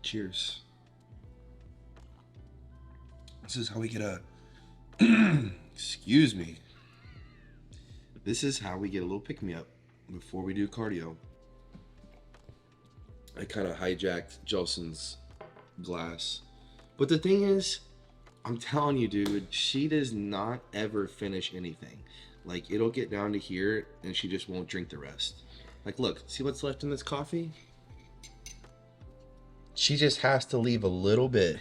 Cheers. This is how we get a excuse me. This is how we get a little pick-me-up before we do cardio. I kind of hijacked Jelson's glass. But the thing is, I'm telling you, dude, she does not ever finish anything. Like, it'll get down to here and she just won't drink the rest. Like, look, see what's left in this coffee? She just has to leave a little bit.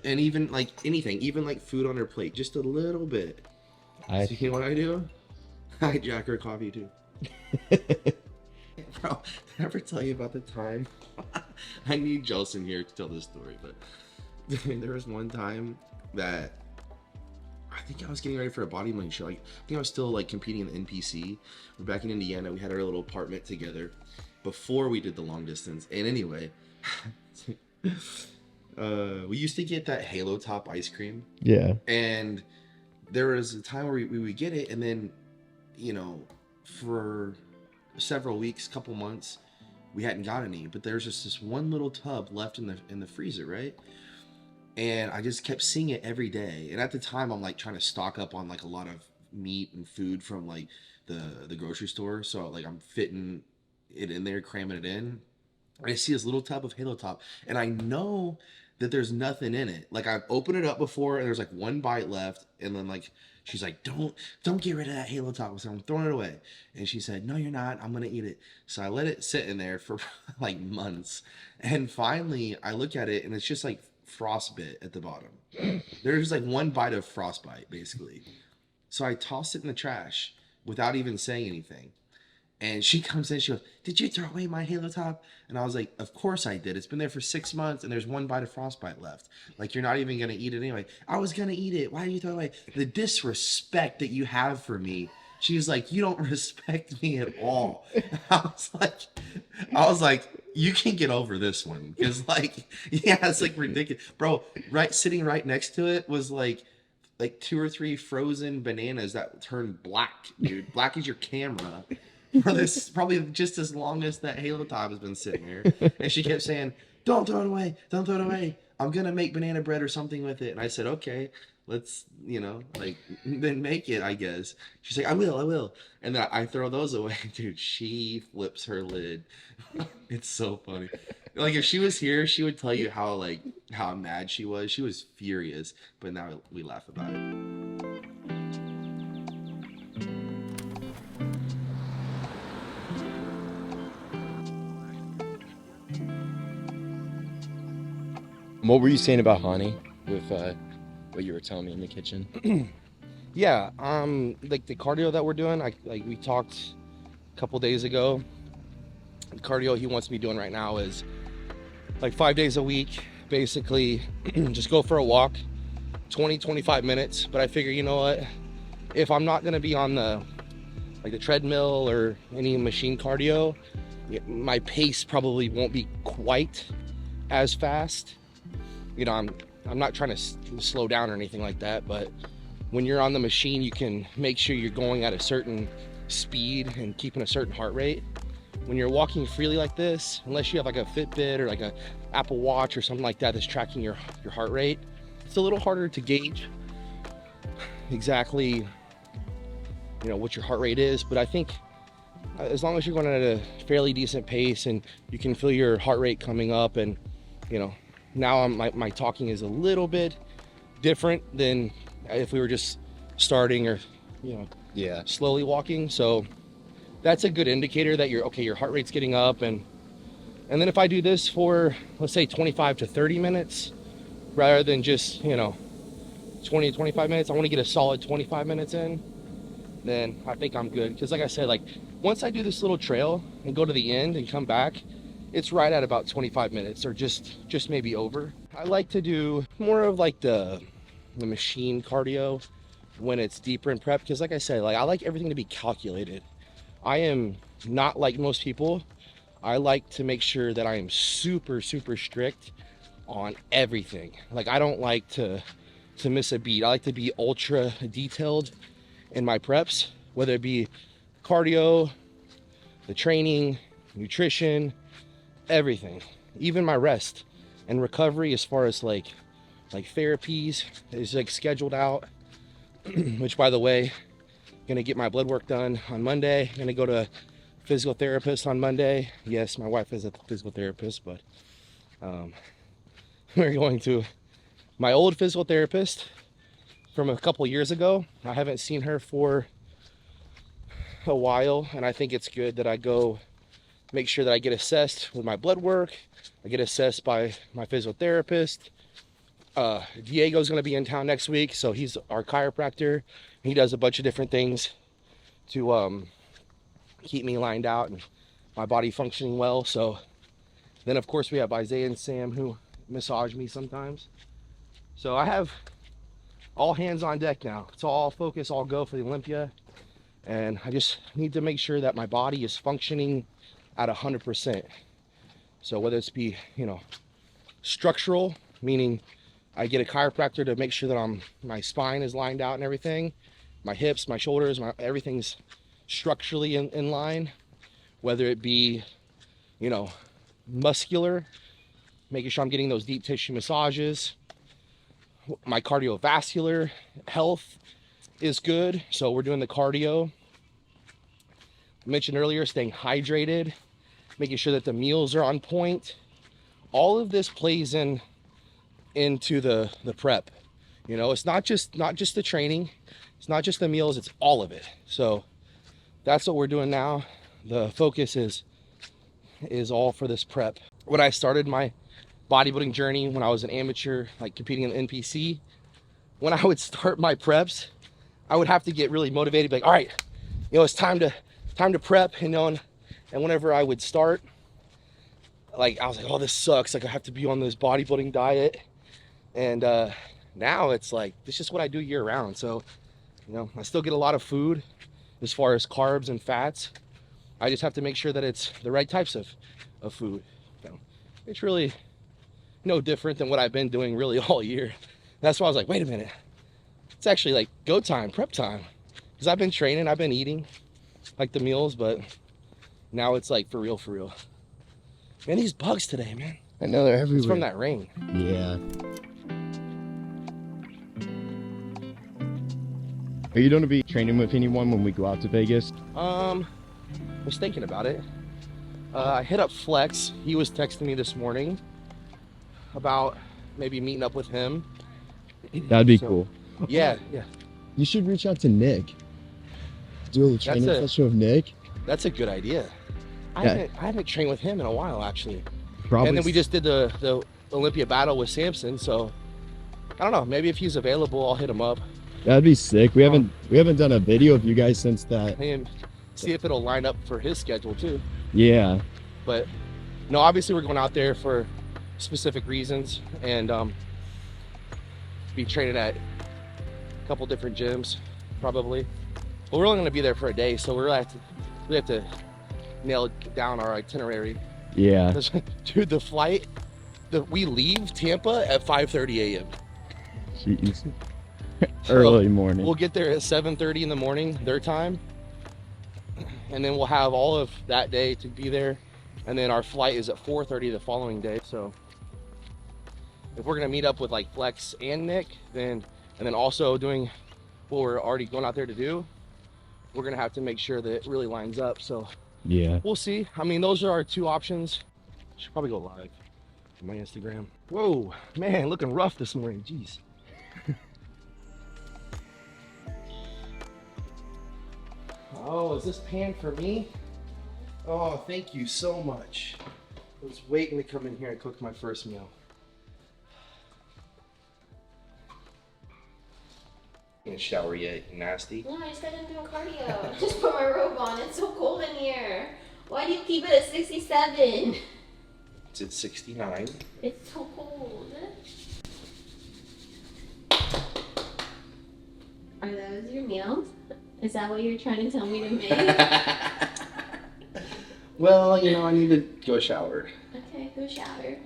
And even like anything, even like food on her plate, just a little bit. So you know what I do? I hijack her coffee too. Bro, did I ever tell you about the time? I need Jelson here to tell this story, but there was one time that I think I was getting ready for a bodybuilding show. I think I was still like competing in the NPC. We're back in Indiana. We had our little apartment together before we did the long distance. And anyway, we used to get that Halo Top ice cream. Yeah. And there was a time where we would get it, and then, you know, for several weeks, couple months, we hadn't got any. But there's just this one little tub left in the freezer, right? And I just kept seeing it every day. And at the time, I'm like trying to stock up on like a lot of meat and food from like the grocery store. So like I'm fitting it in there, cramming it in. And I see this little tub of Halo Top, and I know that there's nothing in it. Like I've opened it up before, and there's like one bite left, and then like she's like, "Don't get rid of that Halo Top." So I'm throwing it away, and she said, "No, you're not. I'm gonna eat it." So I let it sit in there for like months, and finally I look at it, and it's just like frostbite at the bottom. There's like one bite of frostbite basically. So I tossed it in the trash without even saying anything. And she comes in, she goes, "Did you throw away my Halo Top?" And I was like, "Of course I did. It's been there for 6 months and there's one bite of frostbite left. Like, you're not even going to eat it anyway." "I was going to eat it. Why did you throw it away?" The disrespect that you have for me. She was like, "You don't respect me at all." I was like, you can get over this one. Because like, yeah, it's like ridiculous. Bro, sitting right next to it was like 2 or 3 frozen bananas that turned black, dude. Black as your camera. For this probably just as long as that Halo Top has been sitting here. And she kept saying, "Don't throw it away. Don't throw it away. I'm going to make banana bread or something with it." And I said, "Okay, let's, you know, like, then make it, I guess." She's like, I will. And then I throw those away. Dude, she flips her lid. It's so funny. Like, if she was here, she would tell you how mad she was. She was furious. But now we laugh about it. What were you saying about Hani with what you were telling me in the kitchen? Yeah, like the cardio that we're doing, we talked a couple days ago. The cardio he wants me doing right now is like 5 days a week, basically just go for a walk, 20-25 minutes. But I figure, you know what, if I'm not gonna be on the treadmill or any machine cardio, my pace probably won't be quite as fast. You know, I'm not trying to slow down or anything like that, but when you're on the machine, you can make sure you're going at a certain speed and keeping a certain heart rate. When you're walking freely like this, unless you have like a Fitbit or like a Apple Watch or something like that that's tracking your heart rate, it's a little harder to gauge exactly, you know, what your heart rate is. But I think as long as you're going at a fairly decent pace and you can feel your heart rate coming up, and, you know, now my talking is a little bit different than if we were just starting or, you know, Yeah. slowly walking. So that's a good indicator that your heart rate's getting up. And then if I do this for, let's say, 25 to 30 minutes rather than just, you know, 20 to 25 minutes, I want to get a solid 25 minutes in, then I think I'm good. Because like I said, like, once I do this little trail and go to the end and come back, it's right at about 25 minutes or just maybe over. I like to do more of like the machine cardio when it's deeper in prep, because like I said, like, I like everything to be calculated. I am not like most people. I like to make sure that I am super strict on everything. Like, I don't like to miss a beat. I like to be ultra detailed in my preps, whether it be cardio, the training, nutrition, everything, even my rest. and recovery as far as like therapies is like scheduled out. Which, by the way, gonna get my blood work done on Monday. Gonna go to a physical therapist on Monday. Yes, my wife is a physical therapist, but we're going to my old physical therapist from a couple years ago. I haven't seen her for a while, and I think it's good that I go make sure that I get assessed with my blood work. I get assessed by my physical therapist. Diego's going to be in town next week, so he's our chiropractor. He does a bunch of different things to keep me lined out and my body functioning well. So then, of course, we have Isaiah and Sam who massage me sometimes. So I have all hands on deck now. It's all focus, all go for the Olympia. And I just need to make sure that my body is functioning at 100%. So whether it's be, structural, meaning I get a chiropractor to make sure that my spine is lined out and everything, my hips, my shoulders, everything's structurally in line. Whether it be, muscular, making sure I'm getting those deep tissue massages. My cardiovascular health is good, so we're doing the cardio. I mentioned earlier, staying hydrated, making sure that the meals are on point. All of this plays into the prep. It's not just the training, it's not just the meals, it's all of it. So that's what we're doing now. The focus is all for this prep. When I started my bodybuilding journey, when I was an amateur, like competing in the NPC, when I would start my preps, I would have to get really motivated, like, all right, it's time to prep, and whenever I would start, like, I was like, oh, this sucks, like I have to be on this bodybuilding diet. And now it's like, this is what I do year round. So, I still get a lot of food as far as carbs and fats. I just have to make sure that it's the right types of food. It's really no different than what I've been doing really all year. That's why I was like, wait a minute. It's actually like go time, prep time. Because I've been training, I've been eating like the meals, but now it's like for real. Man, these bugs today, man. I know they're everywhere. It's from that rain. Yeah. Are you going to be training with anyone when we go out to Vegas? I was thinking about it. I hit up Flex. He was texting me this morning about maybe meeting up with him. That'd be cool. Yeah. You should reach out to Nick. Do a little training session with Nick. That's a good idea. I haven't trained with him in a while, actually. Probably. And then we just did the Olympia battle with Samson, so I don't know. Maybe if he's available, I'll hit him up. That'd be sick. We haven't done a video of you guys since that. And see if it'll line up for his schedule too. Yeah. But no, obviously we're going out there for specific reasons, and be training at a couple different gyms probably. But we're only going to be there for a day, so we have to nail down our itinerary. Yeah. Dude, the flight we leave Tampa at 5:30 a.m. Jeez. Early morning. We'll get there at 7:30 in the morning, their time, and then we'll have all of that day to be there, and then our flight is at 4:30 the following day. So if we're gonna meet up with like Flex and Nick, and then also doing what we're already going out there to do, we're gonna have to make sure that it really lines up. So yeah, we'll see. I mean, those are our two options. Should probably go live on my Instagram. Whoa, man, looking rough this morning. Jeez. Oh, is this pan for me? Oh, thank you so much. I was waiting to come in here and cook my first meal. You gonna shower yet, you nasty? No, I just got done doing cardio. Just put my robe on. It's so cold in here. Why do you keep it at 67? It's at 69. It's so cold. Are those your meals? Is that what you're trying to tell me to make? Well, I need to go shower. Okay, go shower.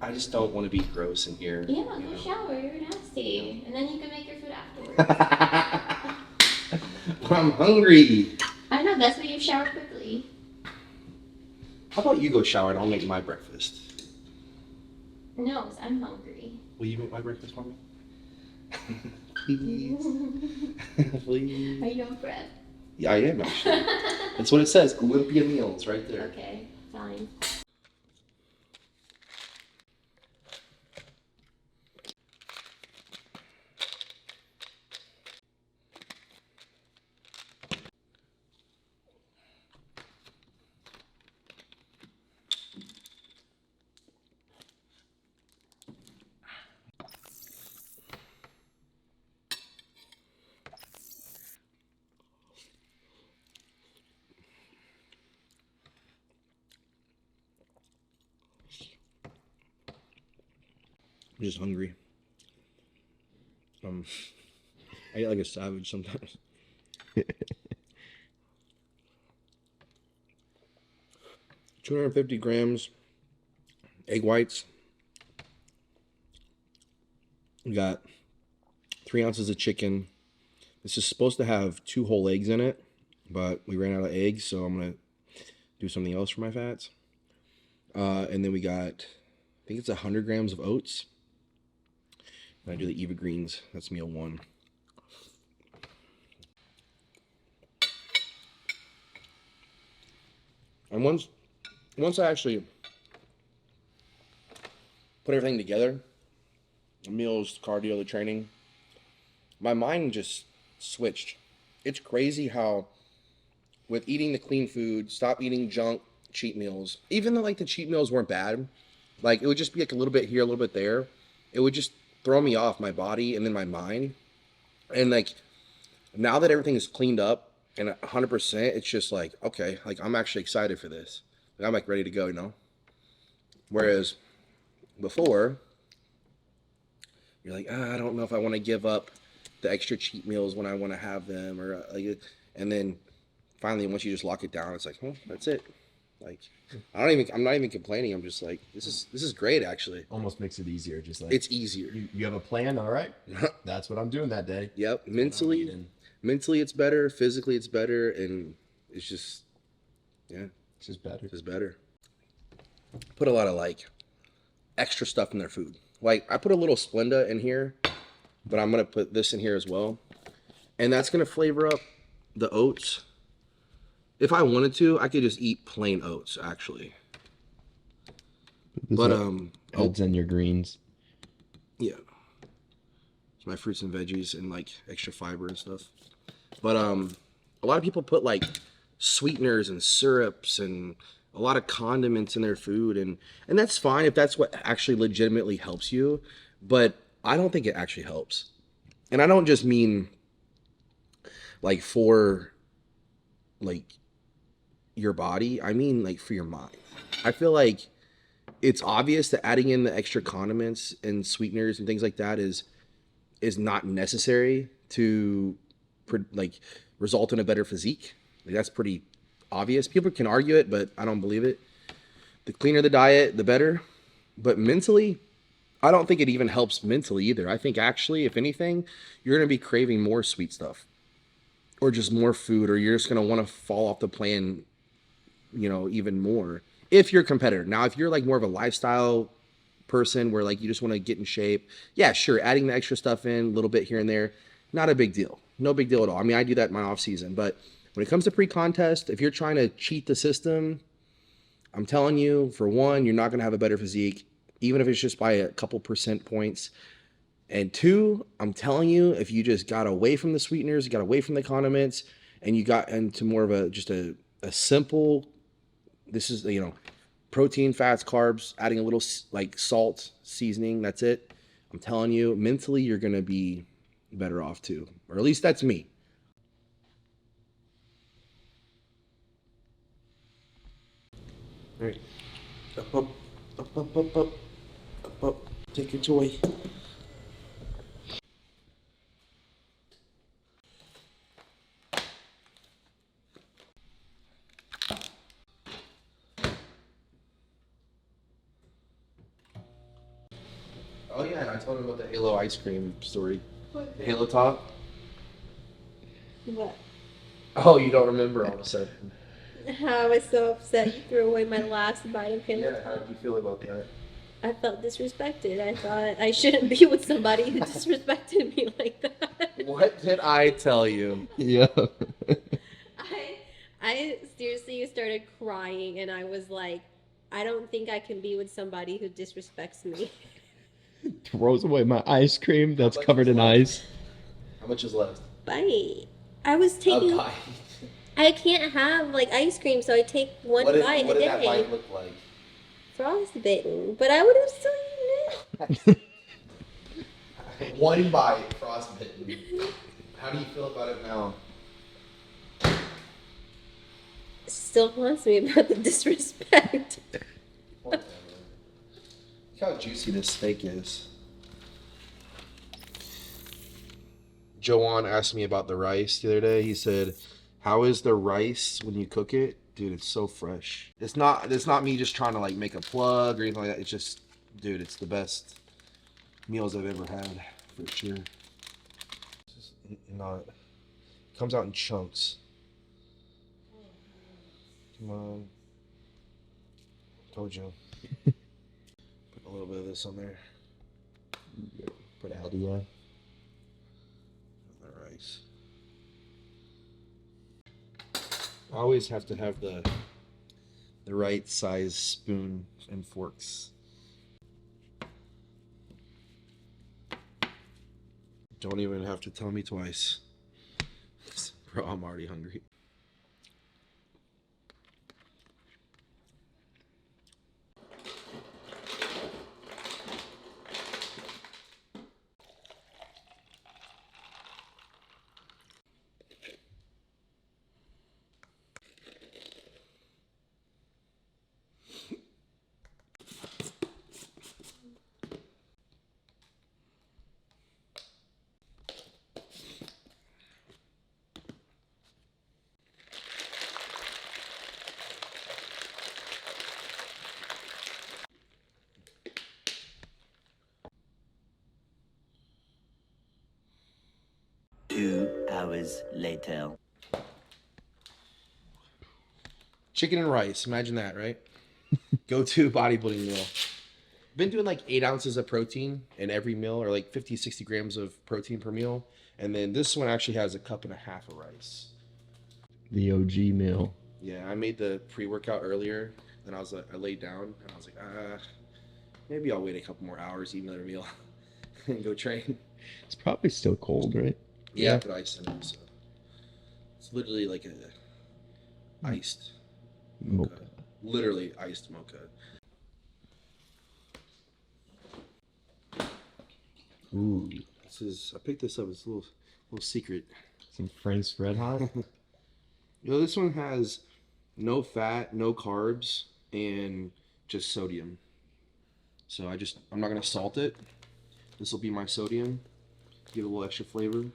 I just don't want to be gross in here. Yeah, go shower. You're nasty. And then you can make your food afterwards. I'm hungry. I know, that's why you shower quickly. How about you go shower and I'll make my breakfast? No, 'cause I'm hungry. Will you make my breakfast for me? Please. Please. Are you on prep? Yeah, I am actually. That's what it says. Olympia meals right there. Okay, fine. I'm just hungry. I eat like a savage sometimes. 250 grams egg whites. We got 3 ounces of chicken. This is supposed to have 2 whole eggs in it, but we ran out of eggs, so I'm gonna do something else for my fats. And then we got, I think it's 100 grams of oats. And I do the Eva Greens. That's meal 1. And once I actually put everything together, the meals, cardio, the training, my mind just switched. It's crazy how with eating the clean food, stop eating junk, cheat meals, even though like the cheat meals weren't bad, like it would just be like a little bit here, a little bit there. It would just throw me off my body and then my mind. And like now that everything is cleaned up and 100%, it's just like, okay, like I'm actually excited for this. Like I'm like ready to go, you know? Whereas before, you're like, I don't know if I want to give up the extra cheat meals when I want to have them, or like, and then finally once you just lock it down, it's like, oh, that's it. Like I'm not even complaining. I'm just like, this is great actually. Almost makes it easier. Just like It's easier. you have a plan. All right, that's what I'm doing that day. Yep. Mentally it's better. Physically it's better, and it's just, yeah, It's just better. it's better. Put a lot of like extra stuff in their food. Like I put a little Splenda in here, but I'm gonna put this in here as well, and that's gonna flavor up the oats. If I wanted to, I could just eat plain oats actually. But Adds in your greens. yeah, it's my fruits and veggies and like extra fiber and stuff. But a lot of people put like sweeteners and syrups and a lot of condiments in their food, and that's fine if that's what actually legitimately helps you, but I don't think it actually helps. And I don't just mean like for like your body, I mean like for your mind. I feel like it's obvious that adding in the extra condiments and sweeteners and things like that is not necessary to like result in a better physique. Like that's pretty obvious. People can argue it, but I don't believe it. The cleaner the diet, the better. But mentally, I don't think it even helps mentally either. I think actually, if anything, you're going to be craving more sweet stuff or just more food, or you're just going to want to fall off the plan, you know, even more if you're a competitor. Now, if you're like more of a lifestyle person where like you just want to get in shape, yeah, sure, adding the extra stuff in a little bit here and there, not a big deal. No big deal at all. I mean, I do that in my off season, but when it comes to pre-contest, if you're trying to cheat the system, I'm telling you, for one, you're not going to have a better physique, even if it's just by a couple percent points. And two, I'm telling you, if you just got away from the sweeteners, you got away from the condiments, and you got into more of a simple, this is, you know, protein, fats, carbs, adding a little like salt, seasoning, that's it. I'm telling you, mentally, you're going to be better off too. Or at least that's me. All right, up, take your toy. Oh yeah, I told him about the Halo ice cream story. What? The Halo top. What? Oh, you don't remember all of a sudden. How I was so upset you threw away my last bite of him. Yeah, how did you feel about that? I felt disrespected. I thought I shouldn't be with somebody who disrespected me like that. What did I tell you? Yeah. I seriously started crying and I was like, I don't think I can be with somebody who disrespects me. Throws away my ice cream that's much covered is in left? ice. How much is left? Bite. I was taking. I can't have like ice cream, so I take one bite a day. What did that bite look like? Frostbitten, but I would have still eaten it. One bite, frostbitten. How do you feel about it now? Still haunts me about the disrespect. Look how juicy this steak is. Joanne asked me about the rice the other day. He said, "How is the rice when you cook it?" Dude, it's so fresh. It's not me just trying to like make a plug or anything like that. It's just, dude, it's the best meals I've ever had for sure. It's just not. It comes out in chunks. Come on. Told you. Put a little bit of this on there. Put Aldia. The rice. I always have to have the right size spoon and forks. Don't even have to tell me twice. Bro, I'm already hungry. Hours later. Chicken and rice, imagine that, right? Go-to bodybuilding meal. Been doing like 8 ounces of protein in every meal, or like 50, 60 grams of protein per meal. And then this one actually has a cup and a half of rice. The OG meal. Yeah, I made the pre-workout earlier, and I laid down, and I was like, maybe I'll wait a couple more hours, eat another meal, and go train. It's probably still cold, right? Yeah, I put ice in it, so it's literally like a iced mocha. Literally iced mocha. Ooh, I picked this up. It's a little secret. some Frank's Red Hot. This one has no fat, no carbs, and just sodium. So I'm not gonna salt it. This will be my sodium. Give it a little extra flavor.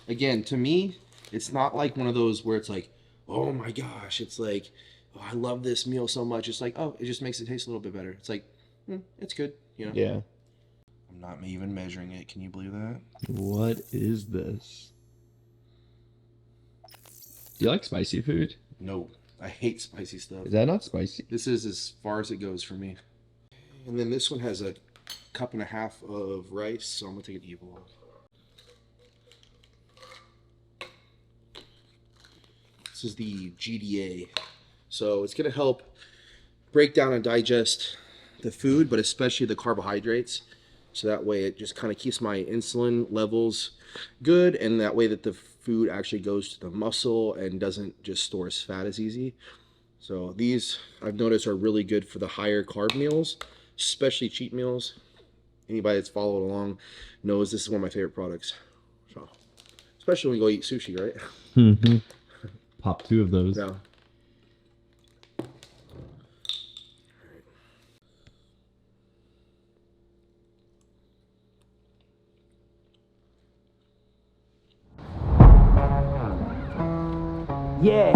Again, to me, it's not like one of those where it's like, oh my gosh, it's like, oh, I love this meal so much. It's like, oh, it just makes it taste a little bit better. It's like, it's good, you know? Yeah. I'm not even measuring it. Can you believe that? What is this? Do you like spicy food? No, I hate spicy stuff. Is that not spicy? This is as far as it goes for me. And then this one has a cup and a half of rice, so I'm gonna take an evil off. This is the GDA. So it's gonna help break down and digest the food, but especially the carbohydrates. So that way it just kind of keeps my insulin levels good, and that way that the food actually goes to the muscle and doesn't just store as fat as easy. So these, I've noticed, are really good for the higher carb meals, especially cheat meals. Anybody that's followed along knows this is one of my favorite products. So, especially when you go eat sushi, right? Mm-hmm. Pop 2 of those. Yeah. Yeah.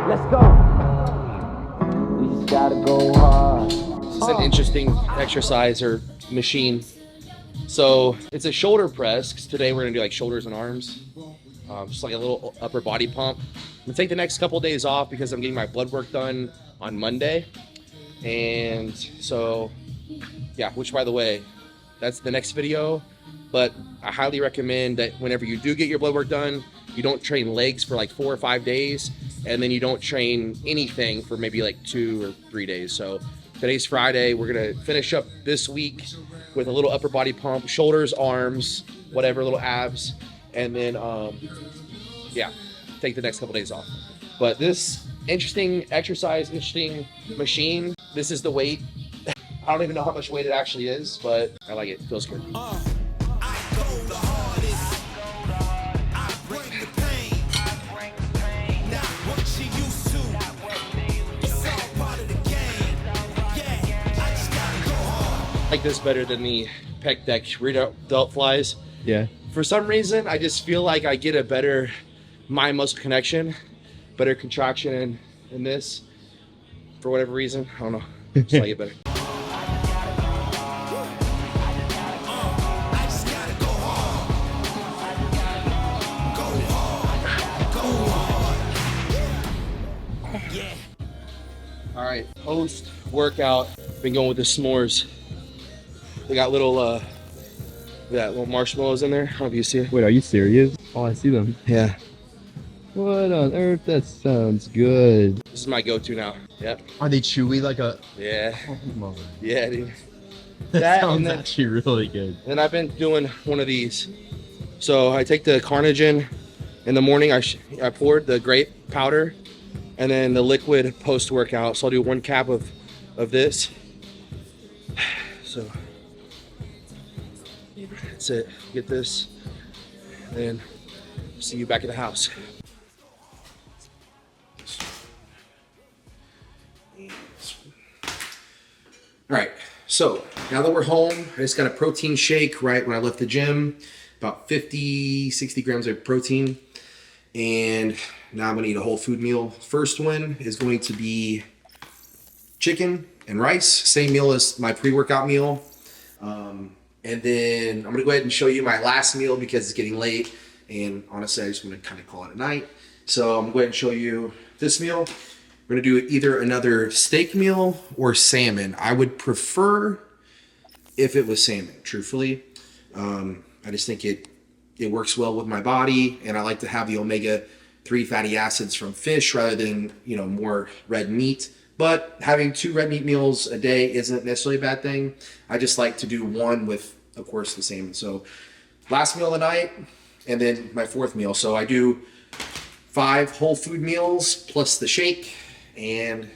Let's go. We just gotta go hard. This is an interesting exercise or machine. So it's a shoulder press, 'cause today we're gonna do like shoulders and arms. Just like a little upper body pump. I'm gonna take the next couple of days off because I'm getting my blood work done on Monday. And so, yeah, which by the way, that's the next video. But I highly recommend that whenever you do get your blood work done, you don't train legs for like 4 or 5 days, and then you don't train anything for maybe like 2 or 3 days. So today's Friday. We're gonna finish up this week with a little upper body pump, shoulders, arms, whatever, little abs, and then yeah, take the next couple days off. But this interesting exercise, interesting machine. This is the weight. I don't even know how much weight it actually is, but I like it. It feels good. I like this better than the pec deck rear delt flies. Yeah. For some reason, I just feel like I get a better mind muscle connection, better contraction in this. For whatever reason, I don't know. Just like it better. All right, post workout. Been going with the s'mores. They got little little marshmallows in there. I don't know if you see it. Wait, are you serious? Oh, I see them. Yeah. What on earth? That sounds good. This is my go-to now. Yep. Are they chewy like a? Yeah. Oh my. Yeah, dude. That sounds and then, actually really good. and I've been doing one of these. So I take the Carnation in the morning. I poured the grape powder, and then the liquid post-workout. So I'll do 1 cap of this. So that's it. Get this, and then see you back at the house. All right, so now that we're home, I just got a protein shake right when I left the gym, about 60 grams of protein. And now I'm gonna eat a whole food meal. First one is going to be chicken and rice, same meal as my pre-workout meal. And then I'm gonna go ahead and show you my last meal because it's getting late. And honestly, I just wanna kind of call it a night. So I'm going to go ahead and show you this meal. We're gonna do either another steak meal or salmon. I would prefer if it was salmon, truthfully. I just think it works well with my body, and I like to have the omega-3 fatty acids from fish rather than, more red meat. But having 2 red meat meals a day isn't necessarily a bad thing. I just like to do one with, of course, the salmon. So last meal of the night, and then my 4th meal. So I do 5 whole food meals plus the shake, and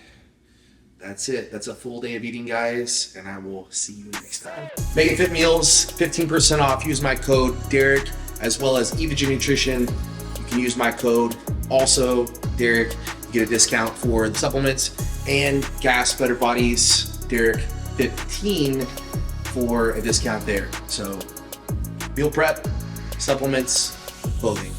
that's it. That's a full day of eating, guys, and I will see you next time. Make It Fit Meals, 15% off. Use my code Derek, as well as Evogen Nutrition. You can use my code also Derek. You get a discount for the supplements, and Gas Better Bodies Derek 15 for a discount there. So meal prep, supplements, clothing.